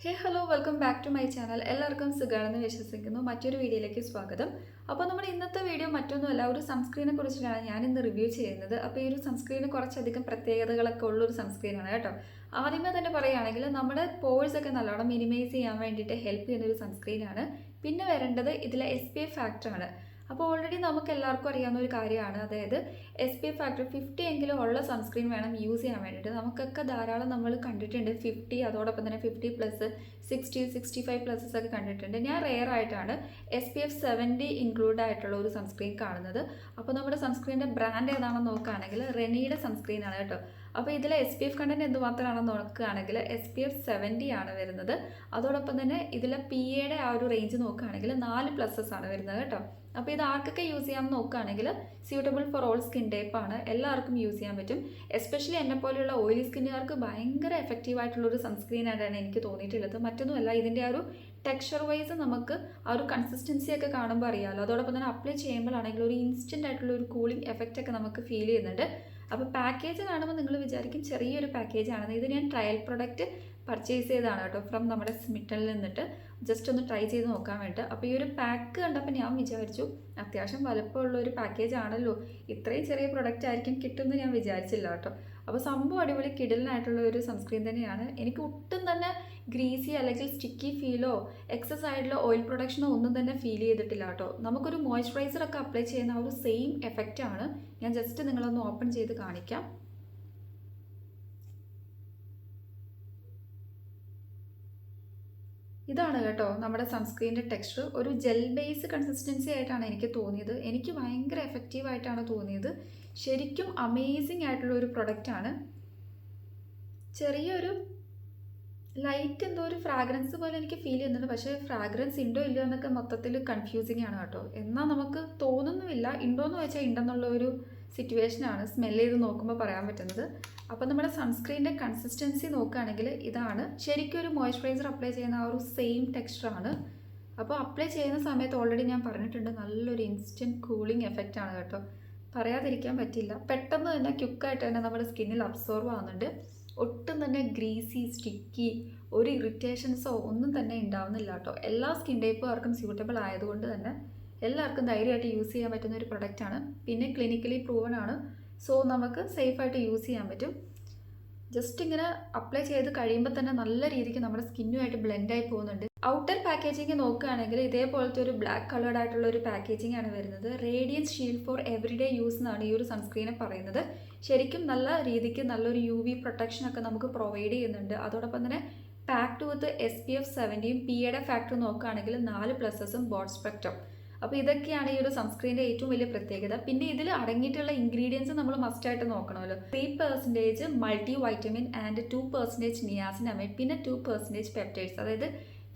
Hello welcome back to my channel. എല്ലാവർക്കും സുഖമാണെന്ന് വിശ്വസിക്കുന്നു. മറ്റൊരു വീഡിയോയിലേക്ക് സ്വാഗതം. അപ്പോൾ നമ്മുടെ ഇന്നത്തെ വീഡിയോ മറ്റൊന്നുമല്ല, ഒരു സൺസ്ക്രീനെ കുറിച്ചിട്ടാണ് ഞാൻ ഇന്ന് റിവ്യൂ ചെയ്യുന്നത്. അപ്പോൾ ഈ ഒരു സൺസ്ക്രീന് കുറച്ചധികം പ്രത്യേകതകളൊക്കെ ഉള്ളൊരു സൺസ്ക്രീനാണ് കേട്ടോ. ആദ്യമേ തന്നെ പറയുകയാണെങ്കിൽ നമ്മുടെ പോഴ്സ് ഒക്കെ നല്ലോണം മിനിമൈസ് ചെയ്യാൻ വേണ്ടിയിട്ട് ഹെൽപ്പ് ചെയ്യുന്ന ഒരു സൺസ്ക്രീനാണ്. പിന്നെ വരേണ്ടത് ഇതിലെ SPF ഫാക്ടറാണ്. അപ്പോൾ ഓൾറെഡി നമുക്ക് എല്ലാവർക്കും അറിയാവുന്ന ഒരു കാര്യമാണ്, അതായത് SPF ഫാക്ടർ 50 എങ്കിലും ഉള്ള സൺസ്ക്രീൻ വേണം യൂസ് ചെയ്യാൻ വേണ്ടിയിട്ട്. നമുക്കൊക്കെ ധാരാളം നമ്മൾ കണ്ടിട്ടുണ്ട് 50, അതോടൊപ്പം തന്നെ 50+, 60, 65+ ഒക്കെ കണ്ടിട്ടുണ്ട്. ഞാൻ റെയർ ആയിട്ടാണ് SPF 70 ഇൻക്ലൂഡ് ആയിട്ടുള്ള ഒരു സൺസ്ക്രീൻ കാണുന്നത്. അപ്പോൾ നമ്മുടെ സൺസ്ക്രീനിൻ്റെ ബ്രാൻഡ് ഏതാണെന്ന് നോക്കുകയാണെങ്കിൽ റെനിയുടെ സൺസ്ക്രീനാണ് കേട്ടോ. അപ്പോൾ ഇതിലെ SPF കണ്ടന്റ് എന്തുമാത്രമാണെന്ന് നോക്കുകയാണെങ്കിൽ SPF 70 ആണ് വരുന്നത്. അതോടൊപ്പം തന്നെ ഇതിലെ PAയുടെ ആ ഒരു റേഞ്ച് നോക്കുകയാണെങ്കിൽ 4+ ആണ് വരുന്നത് കേട്ടോ. അപ്പോൾ ഇത് ആർക്കൊക്കെ യൂസ് ചെയ്യാമെന്ന് നോക്കുകയാണെങ്കിൽ suitable for all skin type ആണ്, എല്ലാവർക്കും യൂസ് ചെയ്യാൻ പറ്റും. എസ്പെഷ്യലി എന്നെ പോലെയുള്ള ഓയിലി സ്കിന്നുകാർക്ക് ഭയങ്കര എഫക്റ്റീവ് ആയിട്ടുള്ളൊരു സൺസ്ക്രീൻ ആയിട്ടാണ് എനിക്ക് തോന്നിയിട്ടുള്ളത്. മറ്റൊന്നുമല്ല, ഇതിൻ്റെ ആ ഒരു ടെക്സ്ചർ വൈസ് നമുക്ക് ആ ഒരു കൺസിസ്റ്റൻസി ഒക്കെ കാണുമ്പോൾ അറിയാമല്ലോ. അതോടൊപ്പം തന്നെ അപ്ലൈ ചെയ്യുമ്പോഴാണെങ്കിൽ ഒരു ഇൻസ്റ്റൻ്റ് ആയിട്ടുള്ള ഒരു കൂളിംഗ് എഫക്റ്റ് ഒക്കെ നമുക്ക് ഫീൽ ചെയ്യുന്നുണ്ട്. അപ്പോൾ പാക്കേജ് കാണുമ്പോൾ നിങ്ങൾ വിചാരിക്കും ചെറിയൊരു പാക്കേജ് ആണെന്ന്. ഇത് ഞാൻ ട്രയൽ പ്രൊഡക്റ്റ് പർച്ചേസ് ചെയ്തതാണ് കേട്ടോ, ഫ്രം നമ്മുടെ സ്മിറ്റനിൽ നിന്നിട്ട് ജസ്റ്റ് ഒന്ന് ട്രൈ ചെയ്ത് നോക്കാൻ വേണ്ടിയിട്ട്. അപ്പോൾ ഈ ഒരു പാക്ക് കണ്ടപ്പോൾ ഞാൻ വിചാരിച്ചു അത്യാവശ്യം വലുപ്പമുള്ള ഒരു പാക്കേജ് ആണല്ലോ, ഇത്രയും ചെറിയ പ്രൊഡക്റ്റ് ആയിരിക്കും കിട്ടുമെന്ന് ഞാൻ വിചാരിച്ചില്ല കേട്ടോ. അപ്പോൾ സംഭവം അടിപൊളി കിടലിനായിട്ടുള്ള ഒരു സൺസ്ക്രീൻ തന്നെയാണ്. എനിക്ക് ഒട്ടും തന്നെ ഗ്രീസി അല്ലെങ്കിൽ സ്റ്റിക്കി ഫീലോ എക്സസ് ആയിട്ടുള്ള ഓയിൽ പ്രൊഡക്ഷനോ ഒന്നും തന്നെ ഫീൽ ചെയ്തിട്ടില്ല കേട്ടോ. നമുക്കൊരു മോയ്സ്ചറൈസർ ഒക്കെ അപ്ലൈ ചെയ്യുന്ന ആ ഒരു സെയിം എഫക്റ്റ് ആണ്. ഞാൻ ജസ്റ്റ് നിങ്ങളൊന്ന് ഓപ്പൺ ചെയ്ത് കാണിക്കാം. ഇതാണ് കേട്ടോ നമ്മുടെ സൺസ്ക്രീനിൻ്റെ ടെക്സ്ചർ. ഒരു ജെൽ ബേസ് കൺസിസ്റ്റൻസി ആയിട്ടാണ് എനിക്ക് തോന്നിയത്. എനിക്ക് ഭയങ്കര എഫക്റ്റീവ് ആയിട്ടാണ് തോന്നിയത്. ശരിക്കും അമേസിങ് ആയിട്ടുള്ള ഒരു പ്രൊഡക്റ്റാണ്. ചെറിയൊരു ലൈറ്റ് എന്തോ ഒരു ഫ്രാഗ്രൻസ് പോലെ എനിക്ക് ഫീൽ ചെയ്യുന്നുണ്ട്. പക്ഷേ ഫ്രാഗ്രൻസ് ഉണ്ടോ ഇല്ലയോ എന്നൊക്കെ മൊത്തത്തിൽ കൺഫ്യൂസിങ് ആണ് കേട്ടോ. എന്നാൽ നമുക്ക് തോന്നുന്നുമില്ല, ഉണ്ടോയെന്ന് വെച്ചാൽ ഉണ്ടെന്നുള്ള ഒരു സിറ്റുവേഷനാണ് സ്മെൽ ചെയ്ത് നോക്കുമ്പോൾ പറയാൻ പറ്റുന്നത്. അപ്പോൾ നമ്മുടെ സൺസ്ക്രീനിൻ്റെ കൺസിസ്റ്റൻസി നോക്കുകയാണെങ്കിൽ ഇതാണ്. ശരിക്കും ഒരു മോയ്സ്ചറൈസർ അപ്ലൈ ചെയ്യുന്ന ആ ഒരു സെയിം ടെക്സ്ചറാണ്. അപ്പോൾ അപ്ലൈ ചെയ്യുന്ന സമയത്ത് ഓൾറെഡി ഞാൻ പറഞ്ഞിട്ടുണ്ട്, നല്ലൊരു ഇൻസ്റ്റൻറ്റ് കൂളിംഗ് എഫക്റ്റാണ് കേട്ടോ. പറയാതിരിക്കാൻ പറ്റില്ല. പെട്ടെന്ന് തന്നെ ക്വിക്കായിട്ട് തന്നെ നമ്മുടെ സ്കിന്നിൽ അബ്സോർവ് ആവുന്നുണ്ട്. ഒട്ടും തന്നെ ഗ്രീസി സ്റ്റിക്കി ഒരു ഇറിറ്റേഷൻസോ ഒന്നും തന്നെ ഉണ്ടാവുന്നില്ല കേട്ടോ. എല്ലാ സ്കിൻ ടൈപ്പുകാർക്കും സ്യൂട്ടബിൾ ആയതുകൊണ്ട് തന്നെ എല്ലാവർക്കും ധൈര്യമായിട്ട് യൂസ് ചെയ്യാൻ പറ്റുന്ന ഒരു പ്രൊഡക്റ്റാണ്. പിന്നെ ക്ലിനിക്കലി പ്രൂവൺ ആണ്. സോ നമുക്ക് സേഫായിട്ട് യൂസ് ചെയ്യാൻ പറ്റും. ജസ്റ്റ് ഇങ്ങനെ അപ്ലൈ ചെയ്ത് കഴിയുമ്പോൾ തന്നെ നല്ല രീതിക്ക് നമ്മുടെ സ്കിന്നുമായിട്ട് ബ്ലെൻഡായി പോകുന്നുണ്ട്. ഔട്ടർ പാക്കേജിങ് നോക്കുകയാണെങ്കിൽ ഇതേപോലത്തെ ഒരു ബ്ലാക്ക് കളേർഡ് ആയിട്ടുള്ള ഒരു പാക്കേജിംഗ് ആണ് വരുന്നത്. Radiance shield for everyday use എന്നാണ് ഈ ഒരു സൺസ്ക്രീനെ പറയുന്നത്. ശരിക്കും നല്ല രീതിക്ക് നല്ലൊരു UV പ്രൊട്ടക്ഷൻ ഒക്കെ നമുക്ക് പ്രൊവൈഡ് ചെയ്യുന്നുണ്ട്. അതോടൊപ്പം തന്നെ പാക്ഡ് വിത്ത് SPF 70, PAയുടെ ഫാക്ടർ നോക്കുകയാണെങ്കിൽ 4+ഉം ബോഡ് സ്പെക്ട്രം. അപ്പോൾ ഇതൊക്കെയാണ് ഈ ഒരു സൺസ്ക്രീനിൻ്റെ ഏറ്റവും വലിയ പ്രത്യേകത. പിന്നെ ഇതിൽ അടങ്ങിയിട്ടുള്ള ഇൻഗ്രീഡിയൻസ് നമ്മൾ മസ്റ്റായിട്ട് നോക്കണമല്ലോ. 3% മൾട്ടി വൈറ്റമിൻ ആൻഡ് 2% നിയാസിനമൈഡ്, പിന്നെ 2% പെപ്റ്റൈഡ്സ്. അതായത്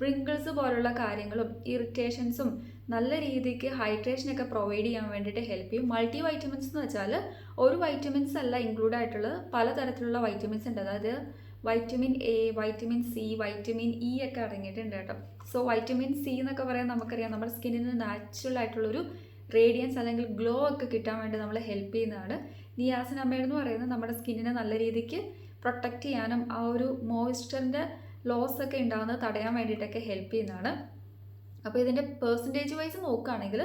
പ്രിങ്കിൾസ് പോലുള്ള കാര്യങ്ങളും ഇറിറ്റേഷൻസും നല്ല രീതിക്ക് ഹൈഡ്രേഷനൊക്കെ പ്രൊവൈഡ് ചെയ്യാൻ വേണ്ടിയിട്ട് ഹെൽപ്പ് ചെയ്യും. മൾട്ടി വൈറ്റമിൻസ് എന്ന് വെച്ചാൽ ഒരു വൈറ്റമിൻസ് അല്ല ഇൻക്ലൂഡ് ആയിട്ടുള്ളത്, പലതരത്തിലുള്ള വൈറ്റമിൻസ് ഉണ്ട്. അതായത് vitamin A, vitamin C, vitamin E ഒക്കെ അടങ്ങിയിട്ടുണ്ട് കേട്ടോ. സോ വൈറ്റമിൻ C എന്നൊക്കെ പറയാൻ നമുക്കറിയാം നമ്മുടെ സ്കിന്നിന് നാച്ചുറൽ ആയിട്ടുള്ളൊരു റേഡിയൻസ് അല്ലെങ്കിൽ ഗ്ലോ ഒക്കെ കിട്ടാൻ വേണ്ടി നമ്മളെ ഹെൽപ്പ് ചെയ്യുന്നതാണ്. നിയാസിനമൈഡ് എന്ന് പറയുന്നത് നമ്മുടെ സ്കിന്നിനെ നല്ല രീതിക്ക് പ്രൊട്ടക്റ്റ് ചെയ്യാനും ആ ഒരു മോയ്സ്ചറിൻ്റെ ലോസ് ഒക്കെ ഉണ്ടാകുന്നത് തടയാൻ വേണ്ടിയിട്ടൊക്കെ ഹെൽപ്പ് ചെയ്യുന്നതാണ്. അപ്പോൾ ഇതിൻ്റെ പെർസെൻറ്റേജ് വൈസ് നോക്കുകയാണെങ്കിൽ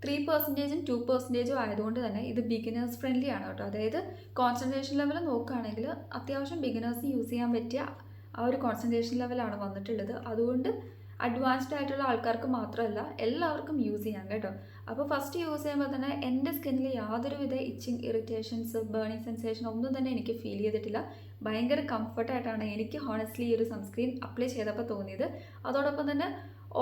3%ഉം 2%ഉം ആയതുകൊണ്ട് തന്നെ ഇത് ബിഗിനേഴ്സ് ഫ്രണ്ട്ലി ആണ് കേട്ടോ. അതായത് കോൺസെൻട്രേഷൻ ലെവൽ നോക്കുകയാണെങ്കിൽ അത്യാവശ്യം ബിഗിനേഴ്സിന് യൂസ് ചെയ്യാൻ പറ്റിയ ആ ഒരു കോൺസെൻട്രേഷൻ ലെവലാണ് വന്നിട്ടുള്ളത്. അതുകൊണ്ട് അഡ്വാൻസ്ഡ് ആയിട്ടുള്ള ആൾക്കാർക്ക് മാത്രമല്ല എല്ലാവർക്കും യൂസ് ചെയ്യാം കേട്ടോ. അപ്പോൾ ഫസ്റ്റ് യൂസ് ചെയ്യുമ്പോൾ തന്നെ എൻ്റെ സ്കിന്നിൽ യാതൊരുവിധ ഇച്ചിങ്, ഇറിറ്റേഷൻസ്, ബേണിങ് സെൻസേഷൻ ഒന്നും തന്നെ എനിക്ക് ഫീൽ ചെയ്തിട്ടില്ല. ഭയങ്കര കംഫർട്ടായിട്ടാണ് എനിക്ക് ഹോണസ്റ്റ്ലി ഈ ഒരു സൺസ്ക്രീൻ അപ്ലൈ ചെയ്തപ്പോൾ തോന്നിയത്. അതോടൊപ്പം തന്നെ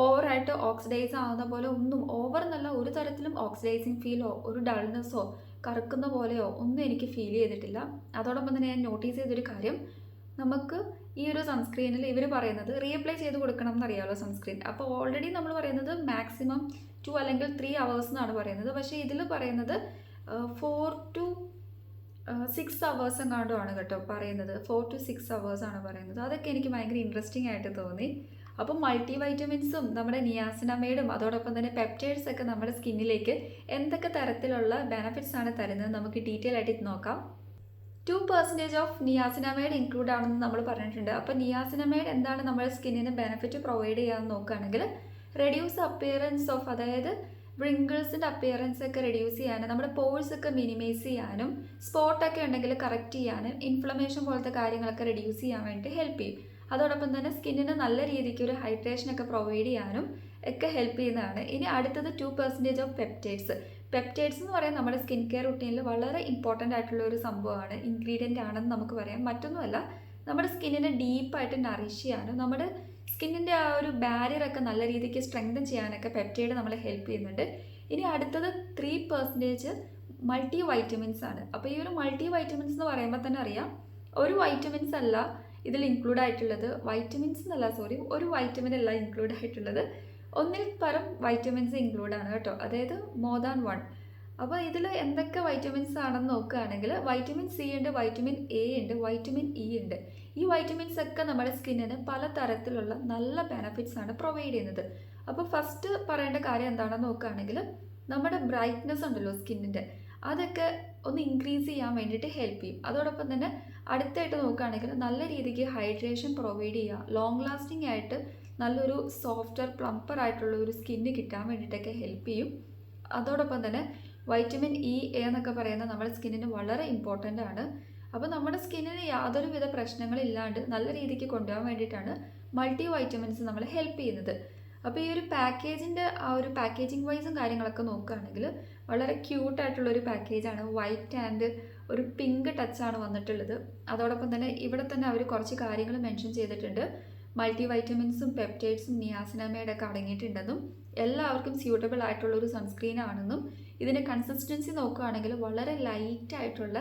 ഓവറായിട്ട് ഓക്സിഡൈസ് ആവുന്ന പോലെ ഒന്നും, ഓവർ എന്നല്ല, ഒരു തരത്തിലും ഓക്സിഡൈസിങ് ഫീലോ ഒരു ഡൾനെസ്സോ കറുക്കുന്ന പോലെയോ ഒന്നും എനിക്ക് ഫീൽ ചെയ്തിട്ടില്ല. അതോടൊപ്പം തന്നെ ഞാൻ നോട്ടീസ് ചെയ്തൊരു കാര്യം, നമുക്ക് ഈ ഒരു സൺസ്ക്രീനിൽ ഇവർ പറയുന്നത് റീഅപ്ലൈ ചെയ്ത് കൊടുക്കണം എന്നറിയാമല്ലോ സൺസ്ക്രീൻ. അപ്പോൾ ഓൾറെഡി നമ്മൾ പറയുന്നത് മാക്സിമം 2 അല്ലെങ്കിൽ 3 hours എന്നാണ് പറയുന്നത്. പക്ഷേ ഇതിൽ പറയുന്നത് 4 to 6 hours എങ്ങാണ്ടുമാണ് കേട്ടോ പറയുന്നത്. 4 to 6 hours ആണ് പറയുന്നത്. അതൊക്കെ എനിക്ക് ഭയങ്കര ഇൻട്രസ്റ്റിംഗ് ആയിട്ട് തോന്നി. അപ്പോൾ മൾട്ടി വൈറ്റമിൻസും നമ്മുടെ നിയാസിനമൈഡും അതോടൊപ്പം തന്നെ പെപ്റ്റൈഡ്സ് ഒക്കെ നമ്മുടെ സ്കിന്നിലേക്ക് എന്തൊക്കെ തരത്തിലുള്ള ബെനഫിറ്റ്സ് ആണ് തരുന്നത് നമുക്ക് ഡീറ്റെയിൽ ആയിട്ട് നോക്കാം. 2% ഓഫ് നിയാസിനമൈഡ് ഇൻക്ലൂഡ് ആണെന്ന് നമ്മൾ പറഞ്ഞിട്ടുണ്ട്. അപ്പോൾ നിയാസിനമൈഡ് എന്താണ് നമ്മുടെ സ്കിന്നിന് ബെനിഫിറ്റ് പ്രൊവൈഡ് ചെയ്യാമെന്ന് നോക്കുകയാണെങ്കിൽ റെഡ്യൂസ് അപ്പിയറൻസ് ഓഫ്, അതായത് വ്രിങ്കിൾസിൻ്റെ അപ്പിയറൻസ് ഒക്കെ റെഡ്യൂസ് ചെയ്യാനും നമ്മുടെ പോഴ്സ് ഒക്കെ മിനിമൈസ് ചെയ്യാനും സ്പോട്ടൊക്കെ ഉണ്ടെങ്കിൽ കറക്റ്റ് ചെയ്യാനും ഇൻഫ്ലമേഷൻ പോലത്തെ കാര്യങ്ങളൊക്കെ റെഡ്യൂസ് ചെയ്യാൻ വേണ്ടി ഹെൽപ്പ് ചെയ്യും. അതോടൊപ്പം തന്നെ സ്കിന്നിന് നല്ല രീതിക്ക് ഒരു ഹൈഡ്രേഷനൊക്കെ പ്രൊവൈഡ് ചെയ്യാനും ഒക്കെ ഹെൽപ്പ് ചെയ്യുന്നതാണ്. ഇനി അടുത്തത് 2% ഓഫ് പെപ്റ്റൈഡ്സ്. പെപ്റ്റൈഡ്സ് എന്ന് പറയുന്നത് നമ്മുടെ സ്കിൻ കെയർ റുട്ടീനിൽ വളരെ ഇമ്പോർട്ടൻ്റ് ആയിട്ടുള്ള ഒരു സംഭവമാണ്, ഇൻഗ്രീഡിയൻ്റ് ആണെന്ന് നമുക്ക് പറയാം. മറ്റൊന്നുമല്ല, നമ്മുടെ സ്കിന്നിനെ ഡീപ്പായിട്ട് നറിഷ് ചെയ്യാനും നമ്മുടെ സ്കിന്നിൻ്റെ ആ ഒരു ബാരിയറൊക്കെ നല്ല രീതിക്ക് സ്ട്രെങ്തൻ ചെയ്യാനൊക്കെ പെപ്റ്റൈഡ് നമ്മളെ ഹെൽപ്പ് ചെയ്യുന്നുണ്ട്. ഇനി അടുത്തത് 3% മൾട്ടി വൈറ്റമിൻസ് ആണ്. അപ്പോൾ ഈ ഒരു മൾട്ടി വൈറ്റമിൻസ് എന്ന് പറയുമ്പോൾ തന്നെ അറിയാം, ഒരു വൈറ്റമിൻസ് അല്ല ഇതിൽ ഇൻക്ലൂഡ് ആയിട്ടുള്ളത്, ഒരു വൈറ്റമിൻ അല്ല ഇൻക്ലൂഡ് ആയിട്ടുള്ളത്, ഒന്നിൽ പരം വൈറ്റമിൻസ് ഇൻക്ലൂഡ് ആണ് കേട്ടോ, അതായത് മോർ ദാൻ 1. അപ്പോൾ ഇതിൽ എന്തൊക്കെ വൈറ്റമിൻസ് ആണെന്ന് നോക്കുകയാണെങ്കിൽ വൈറ്റമിൻ സി ഉണ്ട്, വൈറ്റമിൻ എ ഉണ്ട്, വൈറ്റമിൻ ഇ ഉണ്ട്. ഈ വൈറ്റമിൻസ് ഒക്കെ നമ്മുടെ സ്കിന്നിന് പല തരത്തിലുള്ള നല്ല ബെനിഫിറ്റ്സ് ആണ് പ്രൊവൈഡ് ചെയ്യുന്നത്. അപ്പോൾ ഫസ്റ്റ് പറയേണ്ട കാര്യം എന്താണെന്ന് നോക്കുകയാണെങ്കിൽ നമ്മുടെ ബ്രൈറ്റ്നെസ് ഉണ്ടല്ലോ സ്കിന്നിൻ്റെ, അതൊക്കെ ഒന്ന് ഇൻക്രീസ് ചെയ്യാൻ വേണ്ടിയിട്ട് ഹെൽപ്പ് ചെയ്യും. അതോടൊപ്പം തന്നെ അടുത്തായിട്ട് നോക്കുകയാണെങ്കിൽ നല്ല രീതിക്ക് ഹൈഡ്രേഷൻ പ്രൊവൈഡ് ചെയ്യുക, ലോങ് ലാസ്റ്റിംഗ് ആയിട്ട് നല്ലൊരു സോഫ്റ്റ്വെയർ പ്ലംപ്പർ ആയിട്ടുള്ള ഒരു സ്കിന്ന് കിട്ടാൻ വേണ്ടിയിട്ടൊക്കെ ഹെൽപ്പ് ചെയ്യും. അതോടൊപ്പം തന്നെ വൈറ്റമിൻ ഇ എ എന്നൊക്കെ പറയുന്നത് നമ്മുടെ സ്കിന്നിന് വളരെ ഇമ്പോർട്ടൻ്റ് ആണ്. അപ്പോൾ നമ്മുടെ സ്കിന്നിന് യാതൊരുവിധ പ്രശ്നങ്ങളില്ലാണ്ട് നല്ല രീതിക്ക് കൊണ്ടുപോകാൻ വേണ്ടിയിട്ടാണ് മൾട്ടി വൈറ്റമിൻസ് നമ്മളെ ഹെൽപ്പ് ചെയ്യുന്നത്. അപ്പോൾ ഈ ഒരു പാക്കേജിൻ്റെ ആ ഒരു പാക്കേജിങ് വൈസും കാര്യങ്ങളൊക്കെ നോക്കുകയാണെങ്കിൽ വളരെ ക്യൂട്ടായിട്ടുള്ളൊരു പാക്കേജാണ്. വൈറ്റ് ആൻഡ് ഒരു പിങ്ക് ടച്ചാണ് വന്നിട്ടുള്ളത്. അതോടൊപ്പം തന്നെ ഇവിടെ തന്നെ അവർ കുറച്ച് കാര്യങ്ങൾ മെൻഷൻ ചെയ്തിട്ടുണ്ട്. മൾട്ടി വൈറ്റമിൻസും പെപ്റ്റൈഡ്സും നിയാസിനമൈഡൊക്കെ അടങ്ങിയിട്ടുണ്ടെന്നും എല്ലാവർക്കും സ്യൂട്ടബിൾ ആയിട്ടുള്ളൊരു സൺസ്ക്രീൻ ആണെന്നും ഇതിൻ്റെ കൺസിസ്റ്റൻസി നോക്കുകയാണെങ്കിൽ വളരെ ലൈറ്റ് ആയിട്ടുള്ള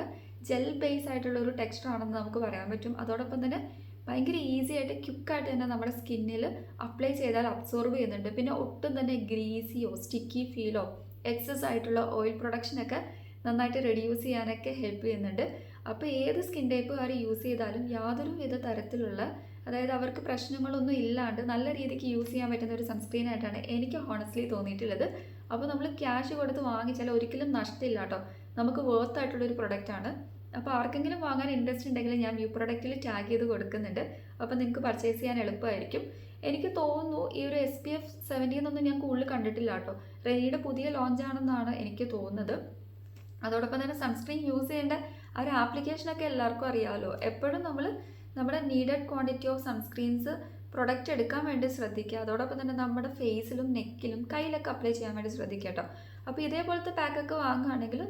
ജെൽ ബേസ് ആയിട്ടുള്ള ഒരു ടെക്സ്ചർ ആണെന്ന് നമുക്ക് പറയാൻ പറ്റും. അതോടൊപ്പം തന്നെ ഭയങ്കര ഈസി ആയിട്ട് ക്വിക്കായിട്ട് തന്നെ നമ്മുടെ സ്കിന്നിൽ അപ്ലൈ ചെയ്താൽ അബ്സോർബ് ചെയ്യുന്നുണ്ട്. പിന്നെ ഒട്ടും തന്നെ ഗ്രീസിയോ സ്റ്റിക്കി ഫീലോ എക്സസ് ആയിട്ടുള്ള ഓയിൽ പ്രൊഡക്ഷനൊക്കെ നന്നായിട്ട് റെഡ്യൂസ് ചെയ്യാനൊക്കെ ഹെൽപ്പ് ചെയ്യുന്നുണ്ട്. അപ്പോൾ ഏത് സ്കിൻ ടൈപ്പുകാർ യൂസ് ചെയ്താലും യാതൊരു വിധ തരത്തിലുള്ള, അതായത് അവർക്ക് പ്രശ്നങ്ങളൊന്നും ഇല്ലാണ്ട് നല്ല രീതിക്ക് യൂസ് ചെയ്യാൻ പറ്റുന്ന ഒരു സൺസ്ക്രീൻ ആയിട്ടാണ് എനിക്ക് ഹോണസ്റ്റ്ലി തോന്നിയിട്ടുള്ളത്. അപ്പോൾ നമ്മൾ ക്യാഷ് കൊടുത്ത് വാങ്ങിച്ചാൽ ഒരിക്കലും നഷ്ടമില്ല കേട്ടോ, നമുക്ക് വർത്ത് ആയിട്ടുള്ളൊരു പ്രൊഡക്റ്റാണ്. അപ്പോൾ ആർക്കെങ്കിലും വാങ്ങാൻ ഇൻട്രസ്റ്റ് ഉണ്ടെങ്കിൽ ഞാൻ വ്യൂ പ്രൊഡക്റ്റിൽ ടാഗ് ചെയ്ത് കൊടുക്കുന്നുണ്ട്. അപ്പോൾ നിങ്ങൾക്ക് പർച്ചേസ് ചെയ്യാൻ എളുപ്പമായിരിക്കും. എനിക്ക് തോന്നുന്നു ഈ ഒരു SPF 70 എന്നൊന്നും ഞാൻ കൂടുതൽ കണ്ടിട്ടില്ല കേട്ടോ, റെനിയുടെ പുതിയ ലോഞ്ച് ആണെന്നാണ് എനിക്ക് തോന്നുന്നത്. അതോടൊപ്പം തന്നെ സൺസ്ക്രീൻ യൂസ് ചെയ്യേണ്ട ആ ഒരു ആപ്ലിക്കേഷനൊക്കെ എല്ലാവർക്കും അറിയാമല്ലോ. എപ്പോഴും നമ്മൾ നമ്മുടെ needed quantity of sunscreens product എടുക്കാൻ വേണ്ടി ശ്രദ്ധിക്കുക. അതോടൊപ്പം തന്നെ നമ്മുടെ ഫേസിലും നെക്കിലും കയ്യിലൊക്കെ അപ്ലൈ ചെയ്യാൻ വേണ്ടി ശ്രദ്ധിക്കുക കേട്ടോ. അപ്പോൾ ഇതേപോലത്തെ പാക്കൊക്കെ വാങ്ങുകയാണെങ്കിൽ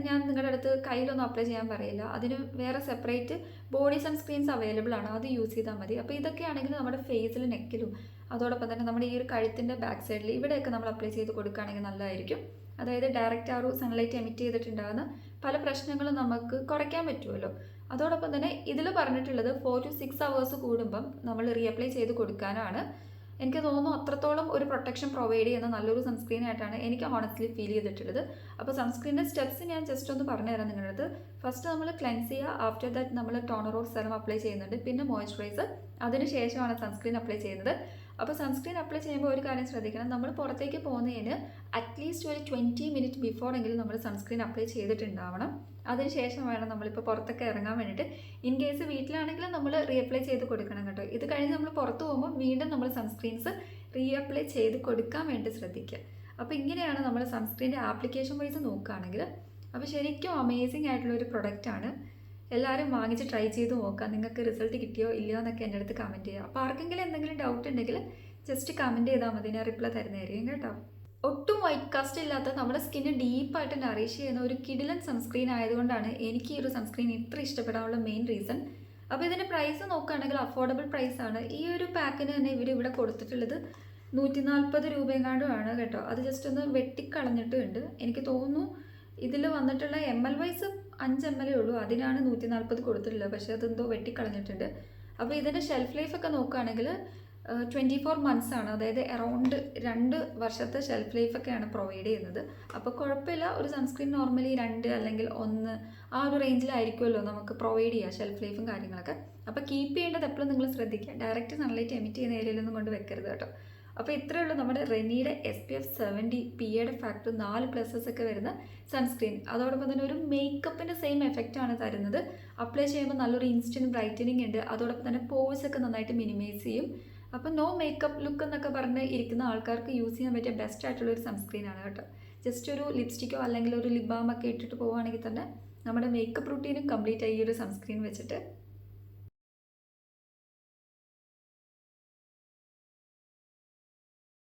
ഞാൻ നിങ്ങളുടെ അടുത്ത് കയ്യിലൊന്നും അപ്ലൈ ചെയ്യാൻ പറയില്ല, അതിന് വേറെ സെപ്പറേറ്റ് ബോഡി സൺസ്ക്രീൻസ് അവൈലബിൾ ആണ്, അത് യൂസ് ചെയ്താൽ മതി. അപ്പോൾ ഇതൊക്കെയാണെങ്കിൽ നമ്മുടെ ഫേസിലും നെക്കിലും അതോടൊപ്പം തന്നെ നമ്മുടെ ഈ ഒരു കഴുത്തിൻ്റെ ബാക്ക് സൈഡിൽ ഇവിടെയൊക്കെ നമ്മൾ അപ്ലൈ ചെയ്ത് കൊടുക്കുകയാണെങ്കിൽ നല്ലതായിരിക്കും. അതായത് ഡയറക്റ്റ് ആ ഒരു സൺലൈറ്റ് എമിറ്റ് ചെയ്തിട്ടുണ്ടാകുന്ന പല പ്രശ്നങ്ങളും നമുക്ക് കുറയ്ക്കാൻ പറ്റുമല്ലോ. അതോടൊപ്പം തന്നെ ഇതിൽ പറഞ്ഞിട്ടുള്ളത് 4 to 6 hours കൂടുമ്പം നമ്മൾ റീഅപ്ലൈ ചെയ്ത് കൊടുക്കാനാണ്. എനിക്ക് തോന്നുന്നു അത്രത്തോളം ഒരു പ്രൊട്ടക്ഷൻ പ്രൊവൈഡ് ചെയ്യുന്ന നല്ലൊരു സൺസ്ക്രീൻ ആയിട്ടാണ് എനിക്ക് ഹോണസ്റ്റ്ലി ഫീൽ ചെയ്തിട്ടുള്ളത്. അപ്പോൾ സൺസ്ക്രീനിൻ്റെ സ്റ്റെപ്സ് ഞാൻ ജസ്റ്റ് ഒന്ന് പറഞ്ഞുതരാം നിങ്ങളുടെ അടുത്ത്. ഫസ്റ്റ് നമ്മൾ ക്ലെൻസ് ചെയ്യുക, ആഫ്റ്റർ ദാറ്റ് നമ്മൾ ടോണർ ഓർ സെറം അപ്ലൈ ചെയ്യുന്നുണ്ട്, പിന്നെ മോയ്സ്ചറൈസർ, അതിന് ശേഷമാണ് സൺസ്ക്രീൻ അപ്ലൈ ചെയ്യുന്നത്. അപ്പോൾ സൺസ്ക്രീൻ അപ്ലൈ ചെയ്യുമ്പോൾ ഒരു കാര്യം ശ്രദ്ധിക്കണം, നമ്മൾ പുറത്തേക്ക് പോകുന്നതിന് അറ്റ്ലീസ്റ്റ് ഒരു 20 minutes ബിഫോർ എങ്കിലും നമ്മൾ സൺസ്ക്രീൻ അപ്ലൈ ചെയ്തിട്ടുണ്ടാവണം. അതിനുശേഷം വേണം നമ്മളിപ്പോൾ പുറത്തൊക്കെ ഇറങ്ങാൻ വേണ്ടിയിട്ട്. ഇൻ കേസ് വീട്ടിലാണെങ്കിലും നമ്മൾ റീഅപ്ലൈ ചെയ്ത് കൊടുക്കണം കേട്ടോ. ഇത് കഴിഞ്ഞ് നമ്മൾ പുറത്ത് പോകുമ്പോൾ വീണ്ടും നമ്മൾ സൺസ്ക്രീൻസ് റീഅപ്ലൈ ചെയ്ത് കൊടുക്കാൻ വേണ്ടി ശ്രദ്ധിക്കുക. അപ്പോൾ ഇങ്ങനെയാണ് നമ്മൾ സൺസ്ക്രീൻ്റെ ആപ്ലിക്കേഷൻ വൈസ് നോക്കുകയാണെങ്കിൽ. അപ്പോൾ ശരിക്കും അമേസിംഗ് ആയിട്ടുള്ള ഒരു പ്രൊഡക്റ്റാണ്. എല്ലാവരും വാങ്ങിച്ച് ട്രൈ ചെയ്ത് നോക്കുക. നിങ്ങൾക്ക് റിസൾട്ട് കിട്ടിയോ ഇല്ലയോ എന്നൊക്കെ എൻ്റെ അടുത്ത് കമൻറ്റ് ചെയ്യുക. അപ്പോൾ ആർക്കെങ്കിലും എന്തെങ്കിലും ഡൗട്ട് ഉണ്ടെങ്കിൽ ജസ്റ്റ് കമൻറ്റ് ചെയ്താൽ മതി, ഞാൻ റിപ്ലൈ തരുന്നതായിരിക്കും കേട്ടോ. ഒട്ടും വൈറ്റ് കാസ്റ്റ് ഇല്ലാത്ത നമ്മുടെ സ്കിന്ന് ഡീപ്പായിട്ട് നറിഷ് ചെയ്യുന്ന ഒരു കിടിലൻ സൺസ്ക്രീൻ ആയതുകൊണ്ടാണ് എനിക്ക് ഈ ഒരു സൺസ്ക്രീൻ ഇത്ര ഇഷ്ടപ്പെടാനുള്ള മെയിൻ റീസൺ. അപ്പോൾ ഇതിൻ്റെ പ്രൈസ് നോക്കുകയാണെങ്കിൽ അഫോർഡബിൾ പ്രൈസാണ്. ഈ ഒരു പാക്കിന് തന്നെ ഇവിടെ കൊടുത്തിട്ടുള്ളത് 140 രൂപയെങ്ങാണ്ടുമാണ് കേട്ടോ. അത് ജസ്റ്റ് ഒന്ന് വെട്ടിക്കളഞ്ഞിട്ടുണ്ട്. എനിക്ക് തോന്നുന്നു ഇതിൽ വന്നിട്ടുള്ള ML വൈസ് 5 ml ഉള്ളൂ, അതിനാണ് 140 കൊടുത്തിട്ടുള്ളത്. പക്ഷേ അതെന്തോ വെട്ടിക്കളഞ്ഞിട്ടുണ്ട്. അപ്പോൾ ഇതിൻ്റെ ഷെൽഫ് ലൈഫൊക്കെ നോക്കുകയാണെങ്കിൽ 24 months ആണ്, അതായത് അറൗണ്ട് 2 വർഷത്തെ ഷെൽഫ് ലൈഫൊക്കെയാണ് പ്രൊവൈഡ് ചെയ്യുന്നത്. അപ്പോൾ കുഴപ്പമില്ല, ഒരു സൺസ്ക്രീൻ നോർമലി 2 അല്ലെങ്കിൽ 1 ആ ഒരു റേഞ്ചിലായിരിക്കുമല്ലോ നമുക്ക് പ്രൊവൈഡ് ചെയ്യുക ഷെൽഫ് ലൈഫും കാര്യങ്ങളൊക്കെ. അപ്പോൾ കീപ്പ് ചെയ്യേണ്ടത് എപ്പോഴും നിങ്ങൾ ശ്രദ്ധിക്കുക, ഡയറക്റ്റ് സൺലൈറ്റ് എമിറ്റ് ചെയ്യുന്ന ഏരിയയിലൊന്നും കൊണ്ട് വെക്കരുത് കേട്ടോ. അപ്പോൾ ഇത്രയേ ഉള്ളൂ നമ്മുടെ റെനിയുടെ SPF 70 PAയുടെ ഫാക്ടർ 4 പ്ലസസ് ഒക്കെ വരുന്ന സൺസ്ക്രീൻ. അതോടൊപ്പം തന്നെ ഒരു മേക്കപ്പിൻ്റെ സെയിം എഫക്റ്റ് ആണ് തരുന്നത്. അപ്ലൈ ചെയ്യുമ്പോൾ നല്ലൊരു ഇൻസ്റ്റൻറ്റ് ബ്രൈറ്റനിങ് ഉണ്ട്. അതോടൊപ്പം തന്നെ പോഴ്സ് ഒക്കെ നന്നായിട്ട് മിനിമൈസ് ചെയ്യും. അപ്പോൾ നോ മേക്കപ്പ് ലുക്ക് എന്നൊക്കെ പറഞ്ഞ് ഇരിക്കുന്ന ആൾക്കാർക്ക് യൂസ് ചെയ്യാൻ പറ്റിയ ബെസ്റ്റ് ആയിട്ടുള്ള ഒരു സൺസ്ക്രീനാണ് കേട്ടോ. ജസ്റ്റ് ഒരു ലിപ്സ്റ്റിക്കോ അല്ലെങ്കിൽ ഒരു ലിപ് ബാം ഒക്കെ ഇട്ടിട്ട് പോവുകയാണെങ്കിൽ തന്നെ നമ്മുടെ മേക്കപ്പ് റൂട്ടീനും കംപ്ലീറ്റ് ആയി ഈ ഒരു സൺസ്ക്രീൻ വെച്ചിട്ട്